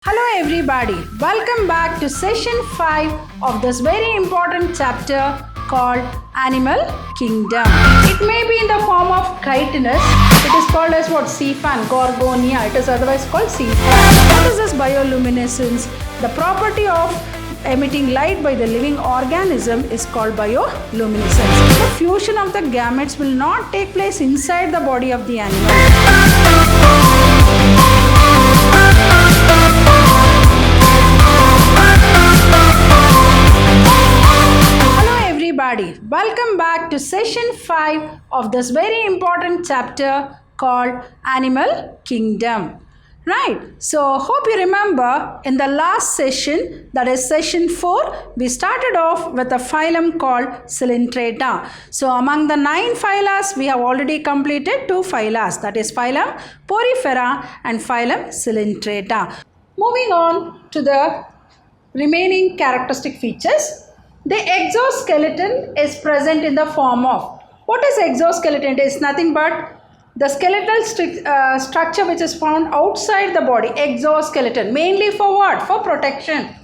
Hello everybody, welcome back to session 5 of this very important chapter called Animal Kingdom. It may be in the form of chitinous. It is called as what? Sea fan, Gorgonia. It is otherwise called sea fan. What is this bioluminescence? The property of emitting light by the living organism is called bioluminescence. The fusion of the gametes will not take place inside the body of the animal. Welcome back to session 5 of this very important chapter called Animal Kingdom. Right, so hope you remember in the last session, that is session 4, we started off with a phylum called Cnidaria. So among the 9 phyla, we have already completed 2 phyla, that is phylum Porifera and phylum Cnidaria. Moving on to the remaining characteristic features. The exoskeleton is present in the form of, what is exoskeleton? It is nothing but the skeletal structure which is found outside the body. Exoskeleton, mainly for what? For protection.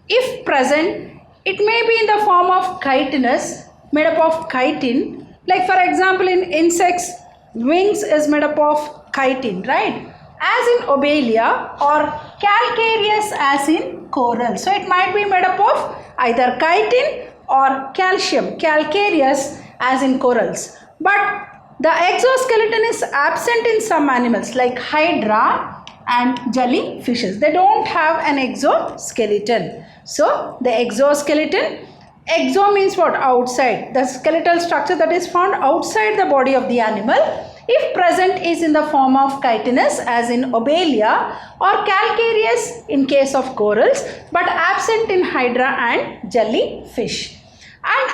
If present, it may be in the form of chitinous, made up of chitin. Like for example, in insects, wings is made up of chitin, right? As in obelia, or calcareous as in coral. So it might be made up of either chitin or calcium, calcareous as in corals. But the exoskeleton is absent in some animals like hydra and jellyfishes. They don't have an exoskeleton. So the exoskeleton, exo means what? Outside. The skeletal structure that is found outside the body of the animal, if present, is in the form of chitinous as in obelia or calcareous in case of corals, but absent in hydra and jellyfish. And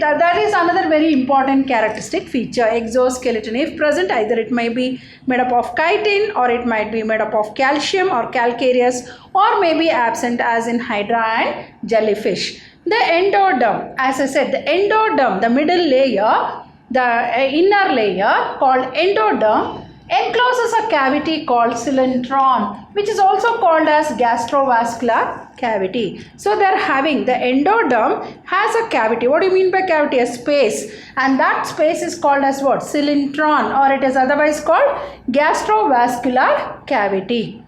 that is another very important characteristic feature. Exoskeleton, if present, either it may be made up of chitin or it might be made up of calcium or calcareous, or may be absent as in hydra and jellyfish. The endoderm, as I said, the endoderm, the middle layer, the inner layer called endoderm, encloses a cavity called cylindron, which is also called as gastrovascular cavity. So they are having, the endoderm has a cavity. What do you mean by cavity? A space, and that space is called as what? Cylindron, or it is otherwise called gastrovascular cavity.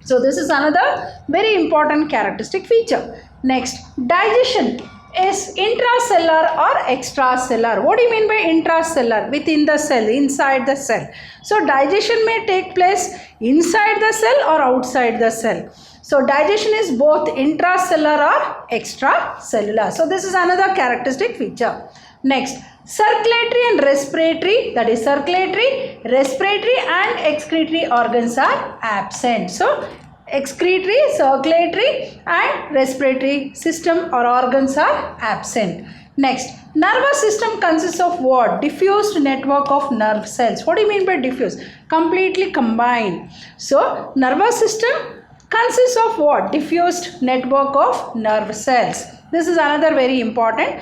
So this is another very important characteristic feature. Next, digestion is intracellular or extracellular. What do you mean by intracellular? Within the cell, inside the cell. So digestion may take place inside the cell or outside the cell. So digestion is both intracellular or extracellular. So this is another characteristic feature. Next, circulatory and respiratory, that is circulatory, respiratory and excretory organs are absent. So excretory, circulatory and respiratory system or organs are absent. Next, nervous system consists of what? Diffused network of nerve cells. What do you mean by diffuse? Completely combined. So, nervous system consists of what? Diffused network of nerve cells. This is another very important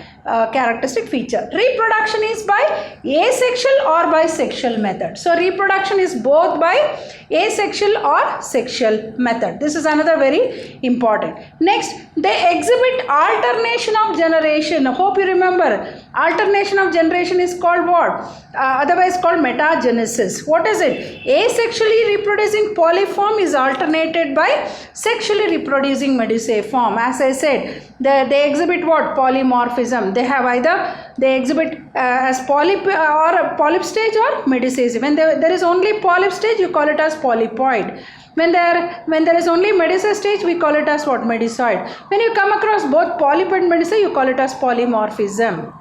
characteristic feature. Reproduction is by asexual or by sexual method. So reproduction is both by asexual or sexual method. This is another very important. Next, they exhibit alternation of generation. Hope you remember. Alternation of generation is called what? Otherwise called metagenesis. What is it? Asexually reproducing polyform is alternated by sexually reproducing mediceiform. As I said, they exhibit what? Polymorphism. They have either, they exhibit as polyp or polyp stage or medicacy. When there is only polyp stage, you call it as polypoid. When there is only medicae stage, we call it as what? Medicoid. When you come across both polyp and medicae, you call it as polymorphism.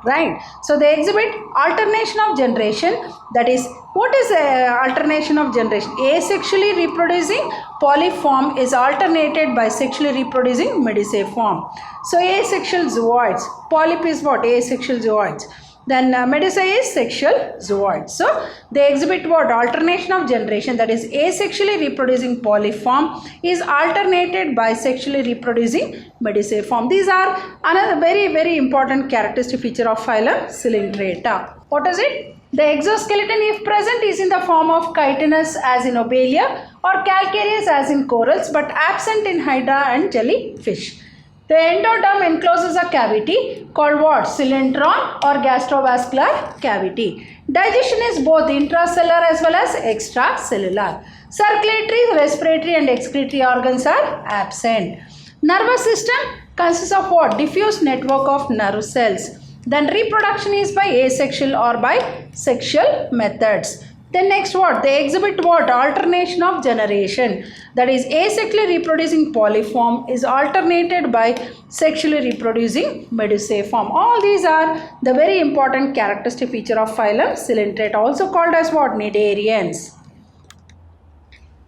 Right. So they exhibit alternation of generation. That is, what is alternation of generation? Asexually reproducing polyform is alternated by sexually reproducing mediceiform. So asexual zooids. Polyp is what? Asexual zooids. Then medicae is sexual zooids. So they exhibit what? Alternation of generation, that is asexually reproducing polyform is alternated by sexually reproducing mediceiform. These are another very important characteristic feature of phylum Cnidaria. What is it? The exoskeleton, if present, is in the form of chitinous as in Obelia or calcareous as in corals, but absent in hydra and jellyfish. The endoderm encloses a cavity called what? Cylindron or gastrovascular cavity. Digestion is both intracellular as well as extracellular. Circulatory, respiratory and excretory organs are absent. Nervous system consists of what? Diffuse network of nerve cells. Then reproduction is by asexual or by sexual methods. Then next what? They exhibit what? Alternation of generation. That is asexually reproducing polyform is alternated by sexually reproducing medusiform. All these are the very important characteristic feature of phylum Coelenterata, also called as what? Cnidarians.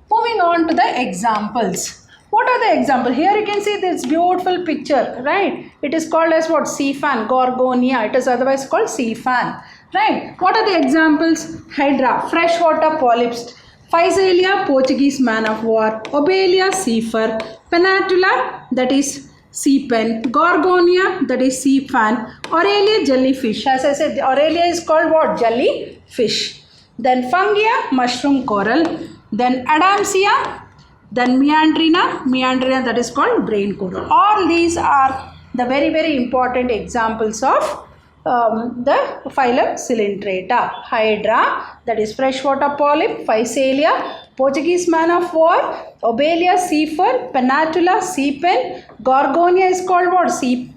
Moving on to the examples. What are the examples? Here you can see this beautiful picture, right? It is called as what? Sea fan, Gorgonia. It is otherwise called sea fan, right? What are the examples? Hydra, freshwater polyps. Physalia, Portuguese man of war. Obelia, sea fur. Penatula, that is sea pen. Gorgonia, that is sea fan. Aurelia, jellyfish. As I said, Aurelia is called what? Jellyfish. Then Fungia, mushroom coral. Then Adamsia, then Meandrina, that is called brain coral. All these are the very, very important examples of the phylum Coelenterata. Hydra, that is freshwater polyp. Physalia, Portuguese man of war. Obelia, sea fur. Penatula, sea pen. Gorgonia is called what? Sea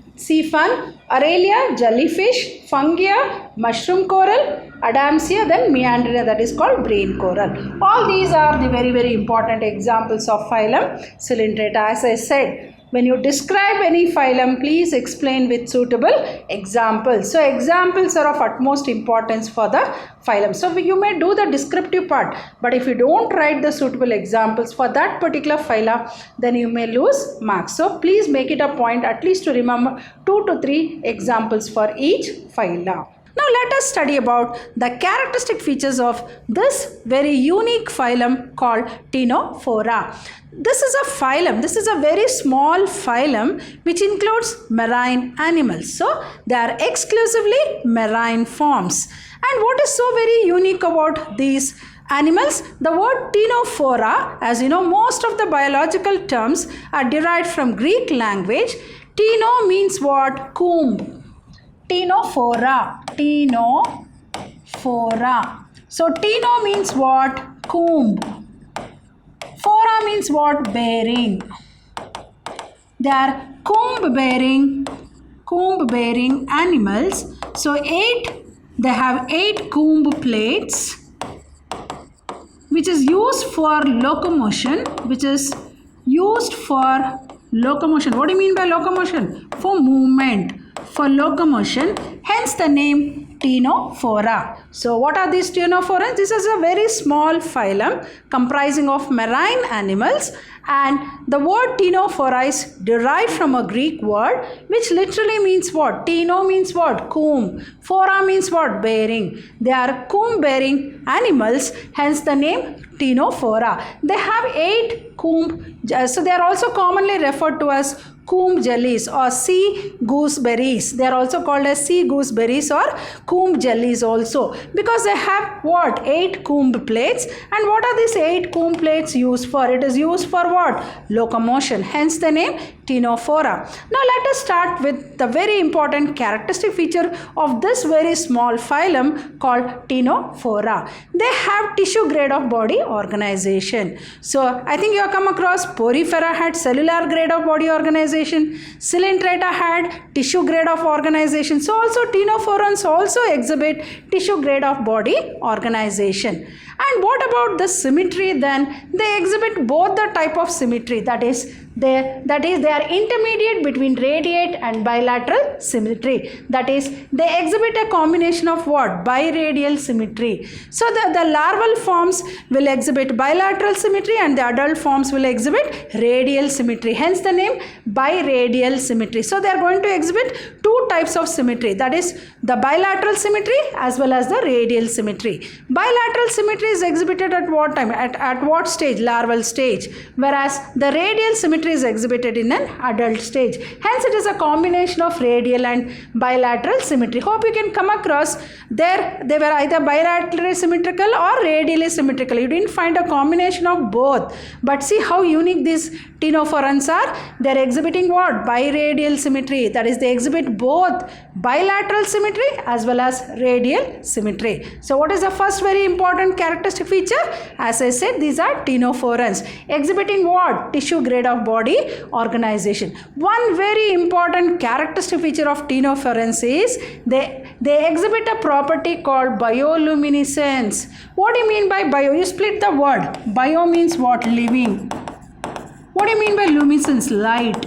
fan. Aurelia, jellyfish. Fungia, mushroom coral. Adamsia, then Meandrina, that is called brain coral. All these are the very, very important examples of phylum Coelenterata. As I said, when you describe any phylum, please explain with suitable examples. So examples are of utmost importance for the phylum. So you may do the descriptive part, but if you don't write the suitable examples for that particular phylum, then you may lose marks. So please make it a point at least to remember 2 to 3 examples for each phylum. Now let us study about the characteristic features of this very unique phylum called Ctenophora. This is a phylum, this is a very small phylum which includes marine animals. So they are exclusively marine forms. And what is so very unique about these animals? The word Ctenophora, as you know, most of the biological terms are derived from Greek language. Cteno means what? Comb. Ctenophora. So Cteno means what? Comb. Phora means what? Bearing. They are comb bearing animals. So they have 8 comb plates which is used for locomotion. What do you mean by locomotion? For movement. For locomotion, hence the name Ctenophora. So what are these Ctenophora? This is a very small phylum comprising of marine animals, and the word Ctenophora is derived from a Greek word which literally means what? Cteno means what? Comb. Phora means what? Bearing. They are comb bearing animals, hence the name Ctenophora. They have 8 comb, so they are also commonly referred to as comb jellies or sea gooseberries. They are also called as sea gooseberries or comb jellies also, because they have what? 8 comb plates. And what are these 8 comb plates used for? It is used for what? Locomotion. Hence the name Ctenophora. Now let us start with the very important characteristic feature of this very small phylum called Ctenophora. They have tissue grade of body organization. So I think you have come across Porifera had cellular grade of body organization. Coelenterata had tissue grade of organization. So also Ctenophorans also exhibit tissue grade of body organization. And what about the symmetry then? They exhibit both the type of symmetry, that is they are intermediate between radiate and bilateral symmetry. That is, they exhibit a combination of what? Biradial symmetry. So the larval forms will exhibit bilateral symmetry and the adult forms will exhibit radial symmetry. Hence the name biradial symmetry. So they are going to exhibit 2 types of symmetry, that is the bilateral symmetry as well as the radial symmetry. Bilateral symmetry is exhibited at what time? At what stage? Larval stage. Whereas the radial symmetry is exhibited in an adult stage. Hence it is a combination of radial and bilateral symmetry. Hope you can come across there. They were either bilaterally symmetrical or radially symmetrical. You didn't find a combination of both. But see how unique these ctenophorans are. They are exhibiting what? Biradial symmetry. That is, they exhibit both bilateral symmetry as well as radial symmetry. So what is the first very important characteristic feature? As I said, these are ctenophorans exhibiting what? Tissue grade of body organization. One very important characteristic feature of ctenophorans is they exhibit a property called bioluminescence. What do you mean by bio? You split the word. Bio means what? Living. What do you mean by luminescence? Light.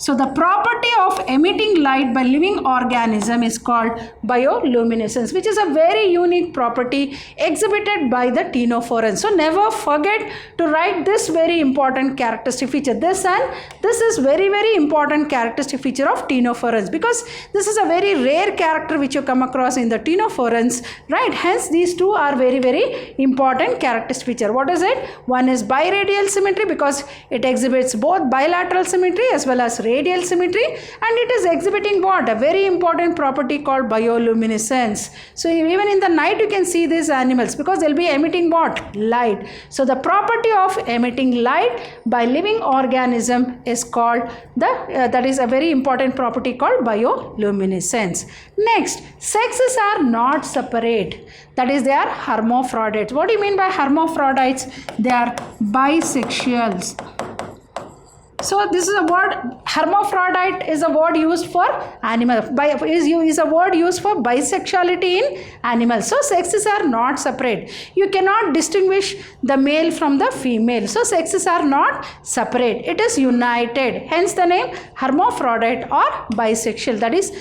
So the property of emitting light by living organism is called bioluminescence, which is a very unique property exhibited by the ctenophorans. So never forget to write this very important characteristic feature. This is very, very important characteristic feature of ctenophorans, because this is a very rare character which you come across in the ctenophorans, right? Hence these two are very, very important characteristic feature. What is it? One is biradial symmetry, because it exhibits both bilateral symmetry as well as radial symmetry, and it is exhibiting what? A very important property called bioluminescence. So even in the night you can see these animals, because they'll be emitting what? Light. So the property of emitting light by living organism is called that is a very important property called bioluminescence. Next, sexes are not separate. That is, they are hermaphrodites. What do you mean by hermaphrodites? They are bisexuals. So this is a word, hermaphrodite is a word used for animal, is a word used for bisexuality in animals. So sexes are not separate. You cannot distinguish the male from the female. So sexes are not separate. It is united. Hence the name hermaphrodite or bisexual. That is,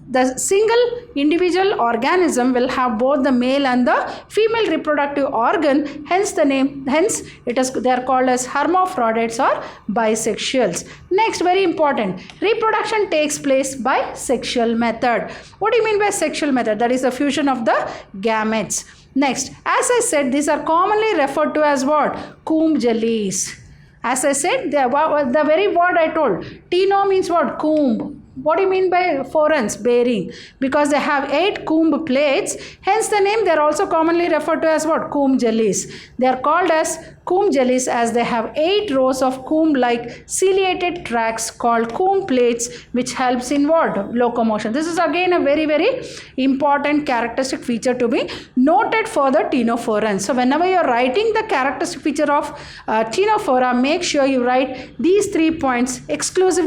the single individual organism will have both the male and the female reproductive organ. Hence the name, they are called as hermaphrodites or bisexuals. Next, very important, reproduction takes place by sexual method. What do you mean by sexual method? That is the fusion of the gametes. Next, as I said, these are commonly referred to as what? Comb jellies. As I said, the very word I told, teno means what? Comb. What do you mean by forans? Bearing. Because they have 8 comb plates. Hence the name, they are also commonly referred to as what? Comb jellies. They are called as comb jellies as they have 8 rows of comb-like ciliated tracts called comb plates, which helps in what? Locomotion. This is again a very, very important characteristic feature to be noted for the ctenophorans. So whenever you are writing the characteristic feature of ctenophora, make sure you write these 3 points exclusive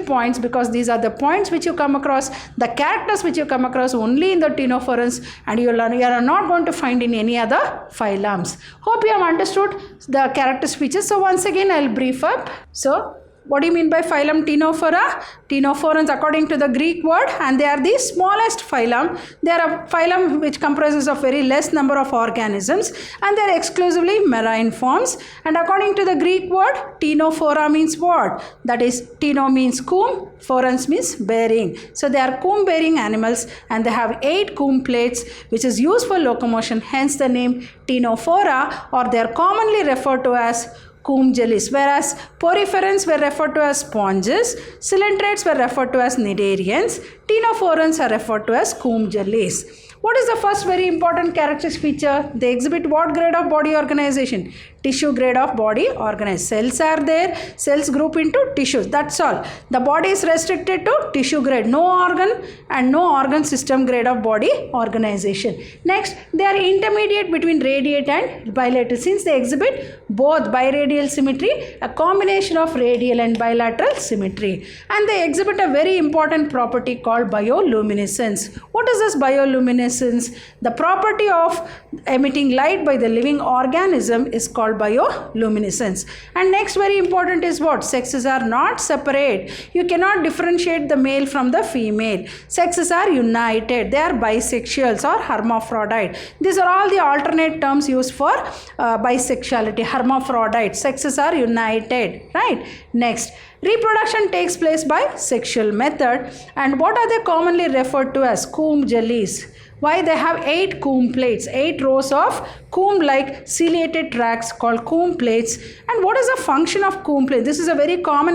points, because these are the points which you come across, the characters which you come across only in the ctenophorans, and you are not going to find in any other phylums. Hope you have understood the characteristic features. So once again I will brief up. So what do you mean by phylum Ctenophora? Ctenophorans according to the Greek word, and they are the smallest phylum. They are a phylum which comprises of very less number of organisms, and they are exclusively marine forms. And according to the Greek word, Ctenophora means what? That is, Cteno means comb, phorans means bearing. So they are comb bearing animals, and they have 8 comb plates which is used for locomotion. Hence the name Ctenophora, or they are commonly referred to as comb jellies, whereas poriferans were referred to as sponges, coelentrates were referred to as cnidarians, ctenophorans are referred to as comb jellies. What is the first very important characteristic feature? They exhibit what grade of body organization? Tissue grade of body organization. Cells are there, cells group into tissues, that's all. The body is restricted to tissue grade, no organ and no organ system grade of body organization. Next, they are intermediate between radiate and bilateral, since they exhibit both biradial symmetry, a combination of radial and bilateral symmetry. And they exhibit a very important property called bioluminescence. What is this bioluminescence? The property of emitting light by the living organism is called bioluminescence. And next very important is what? Sexes are not separate. You cannot differentiate the male from the female. Sexes are united. They are bisexuals or hermaphrodite. These are all the alternate terms used for bisexuality. Hermaphrodite. Sexes are united. Right? Next, reproduction takes place by sexual method. And what are they commonly referred to as? Comb jellies. Why? They have 8 comb plates, 8 rows of comb-like ciliated tracts called comb plates. And what is the function of comb plate? This is a very common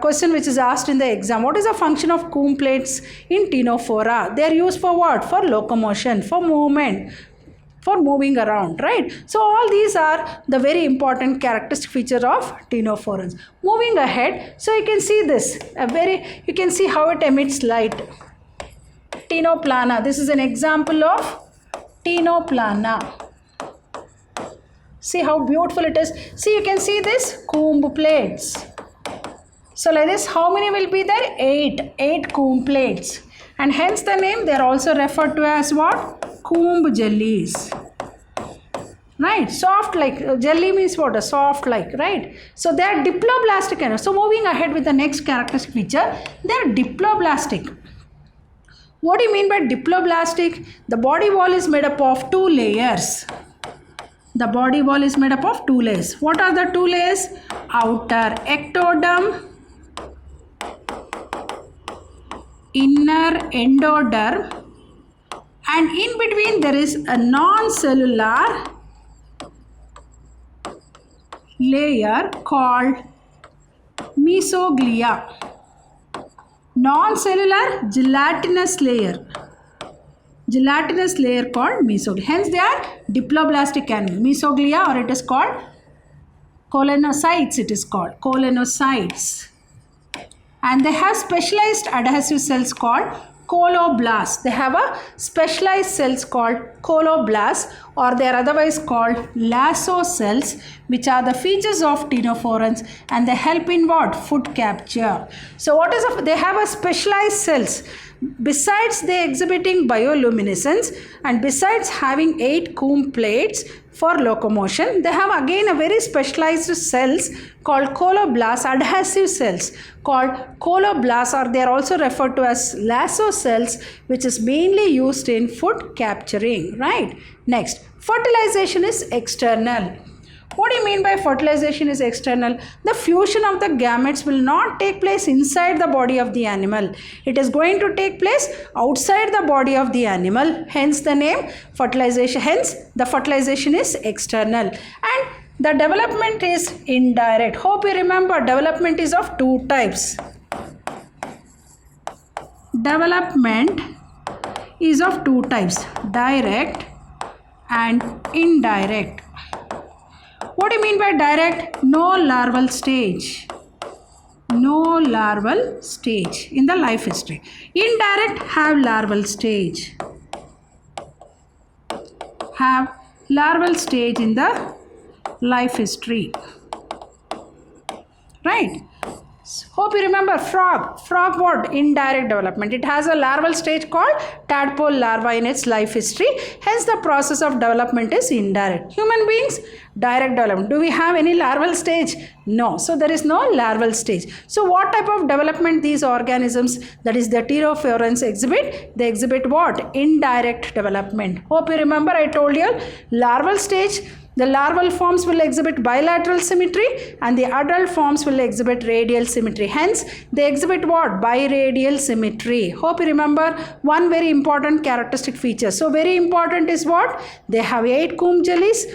question which is asked in the exam. What is the function of comb plates in Ctenophora? They are used for what? For locomotion, for movement, for moving around, right? So all these are the very important characteristic feature of Ctenophorans. Moving ahead, so you can see this, you can see how it emits light. Ctenoplana, this is an example of Ctenoplana. See how beautiful it is. See, you can see this comb plates. So like this, how many will be there? 8 comb plates. And hence the name, they are also referred to as what? Comb jellies. Right, soft like, jelly means what? A soft like, right? So they are diploblastic. So moving ahead with the next characteristic feature, they are diploblastic. What do you mean by diploblastic? The body wall is made up of 2 layers. The body wall is made up of 2 layers. What are the 2 layers? Outer ectoderm, inner endoderm, and in between there is a non-cellular layer called mesoglia. Non-cellular gelatinous layer called mesoglia. Hence they are diploblastic animals. Mesoglia, or it is called colonocytes. And they have specialized adhesive cells called coloblasts. They have a specialized cells called coloblasts, or they are otherwise called lasso cells, which are the features of Ctenophorans, and they help in what? Food capture. So what is they have a specialized cells. Besides they exhibiting bioluminescence, and besides having 8 comb plates for locomotion, they have again a very specialized cells called coloblasts, adhesive cells called coloblasts, or they are also referred to as lasso cells, which is mainly used in food capturing, right? Next, fertilization is external. What do you mean by fertilization is external? The fusion of the gametes will not take place inside the body of the animal. It is going to take place outside the body of the animal. Hence the name fertilization. Hence the fertilization is external. And the development is indirect. Hope you remember, development is of 2 types. Development is of 2 types, direct and indirect. What do you mean by direct? No larval stage. No larval stage in the life history. Indirect have larval stage. Have larval stage in the life history. Right? Hope you remember frog. Frog what? Indirect development. It has a larval stage called tadpole larva in its life history. Hence the process of development is indirect. Human beings, direct development. Do we have any larval stage? No. So there is no larval stage. So what type of development these organisms, that is the Ctenophorans, exhibit? They exhibit what? Indirect development. Hope you remember I told you larval stage. The larval forms will exhibit bilateral symmetry and the adult forms will exhibit radial symmetry. Hence, they exhibit what? Biradial symmetry. Hope you remember one very important characteristic feature. So, very important is what? They have 8 comb jellies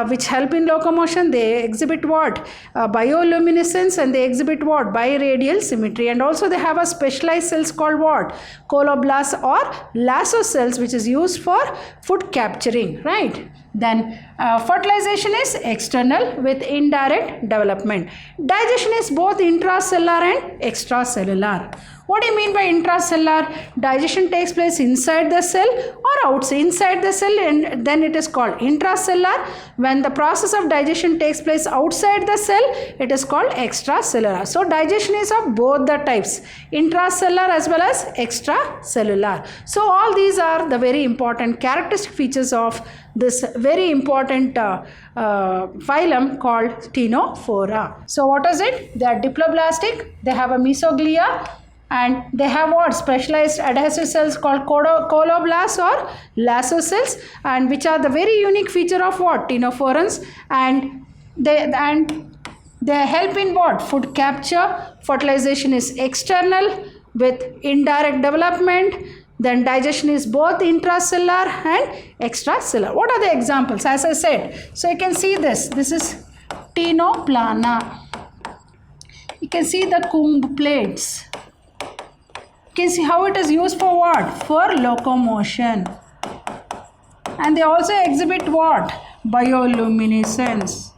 which help in locomotion. They exhibit what? Bioluminescence, and they exhibit what? Biradial symmetry. And also they have a specialized cells called what? Coloblasts or lasso cells, which is used for food capturing, right? Then fertilization is external with indirect development. Digestion is both intracellular and extracellular. What do you mean by intracellular? Digestion takes place inside the cell or outside inside the cell, and then it is called intracellular. When the process of digestion takes place outside the cell, it is called extracellular. So digestion is of both the types, intracellular as well as extracellular. So all these are the very important characteristic features of this very important phylum called Ctenophora. So what is it? They are diploblastic. They have a mesoglia. And they have what? Specialized adhesive cells called coloblasts or lasso cells, and which are the very unique feature of what? Ctenophorans. And they help in what? Food capture. Fertilization is external with indirect development. Then digestion is both intracellular and extracellular. What are the examples? As I said, so you can see this. This is Ctenophora. You can see the comb plates. You can see how it is used for what? For locomotion. And they also exhibit what? Bioluminescence.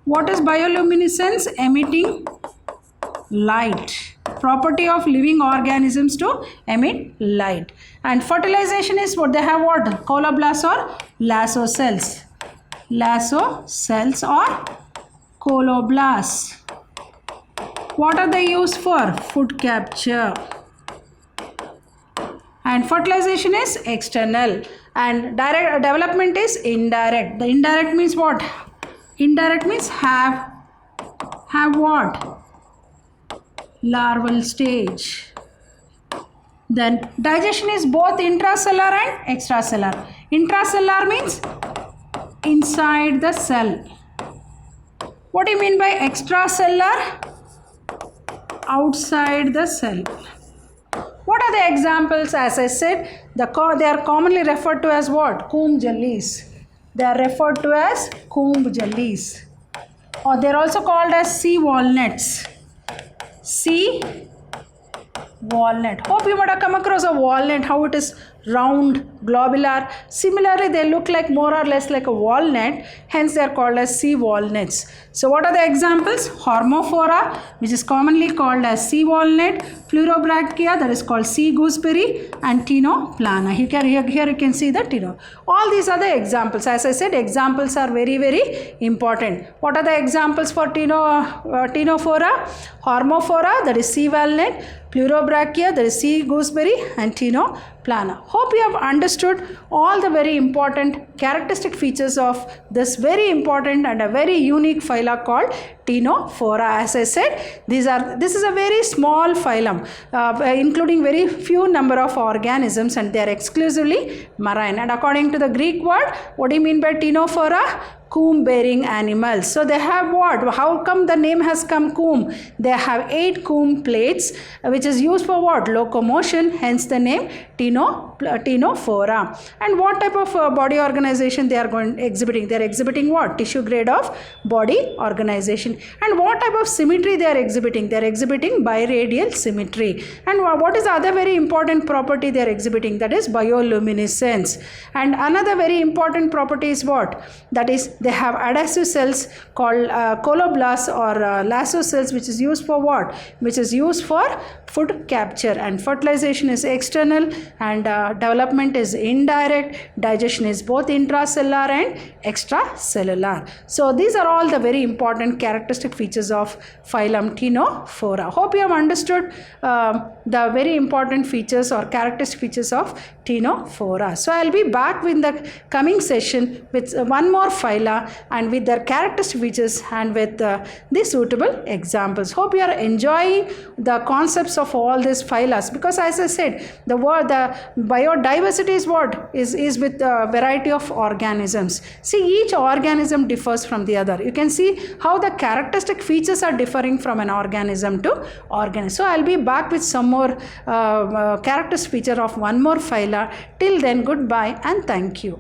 What is bioluminescence? Emitting light. Property of living organisms to emit light. And fertilization is what? They have what? Coloblasts or lasso cells. Lasso cells or coloblasts. What are they used for? Food capture. And fertilization is external. And direct development is indirect. The indirect means what? Indirect means have what? Larval stage. Then digestion is both intracellular and extracellular. Intracellular means inside the cell. What do you mean by extracellular? Outside the cell. What are the examples? As I said, they are commonly referred to as what? Comb jellies. They are referred to as comb jellies. Or they are also called as sea walnuts. Sea walnut. Hope you might have come across a walnut, how it is round, globular. Similarly, they look like more or less like a walnut, hence they are called as sea walnuts. So what are the examples? Hormophora, which is commonly called as sea walnut, Pleurobrachia, that is called sea gooseberry, and Ctenophora. Here you can see the Cteno. All these are the examples. As I said, examples are very, very important. What are the examples for Ctenophora? Hormophora, that is sea walnut, Pleurobrachia, that is sea gooseberry, and Ctenophora. Hope you have understood all the very important characteristic features of this very important and a very unique phyla called Ctenophora. As I said, this is a very small phylum, including very few number of organisms, and they are exclusively marine. And according to the Greek word, what do you mean by Ctenophora? Comb bearing animals. So they have what? How come the name has come comb? They have 8 comb plates, which is used for what? Locomotion, hence the name Ctenophora. And what type of body organization they are exhibiting? They are exhibiting what? Tissue grade of body organization. And what type of symmetry they are exhibiting? They are exhibiting biradial symmetry. And what is the other very important property they are exhibiting? That is bioluminescence. And another very important property is what? That is, they have adhesive cells called coloblasts or lasso cells, which is used for what? Which is used for food capture. And fertilization is external, and development is indirect. Digestion is both intracellular and extracellular. So these are all the very important characteristic features of phylum Ctenophora. Hope you have understood the very important features or characteristic features of Ctenophora. So I'll be back in the coming session with one more phyla and with their characteristic features and with the suitable examples. Hope you are enjoying the concepts of all these phyla, because as I said, the biodiversity is what? Is with a variety of organisms. See, each organism differs from the other. You can see how the characteristic features are differing from an organism to organism. So I'll be back with some more characteristic feature of one more phyla. Till then, goodbye and thank you.